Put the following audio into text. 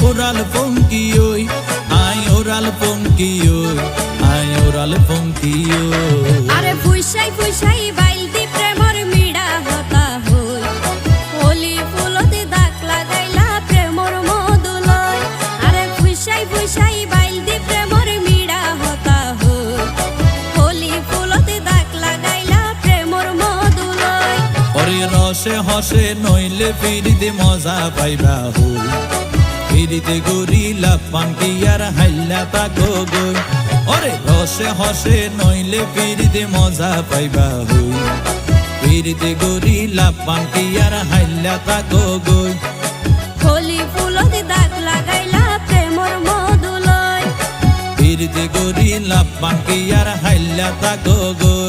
oral funky oi, I oral funky oi, I oral funky oi. আরে ফুইসাই ফুইসাই বাইলতি প্রেমর মিড়া হতা হই হোলি ফুলতে দাগ লাগাইলা প্রেমর মধুলয় আরে ফুইসাই ফুইসাই বাইলতি প্রেমর মিড়া হতা হই হোলি ফুলতে দাগ লাগাইলা প্রেমর মধুলয় ওরে রসে হসে নইলে ফিরিতে মজা পাইবা হই ফিরিতে গরিলা পানকি আর হাইলা তাকো গই ওরে রসে হসে নইলে ফিরিতে মজা পাইবা হই ফিরিতে গরিলা পানকি আর হাইলা তাকো গই হোলি ফুলতে দাগ লাগাইলা প্রেমর মধুলয় ফিরিতে গরিলা পানকি আর হাইলা তাকো গই।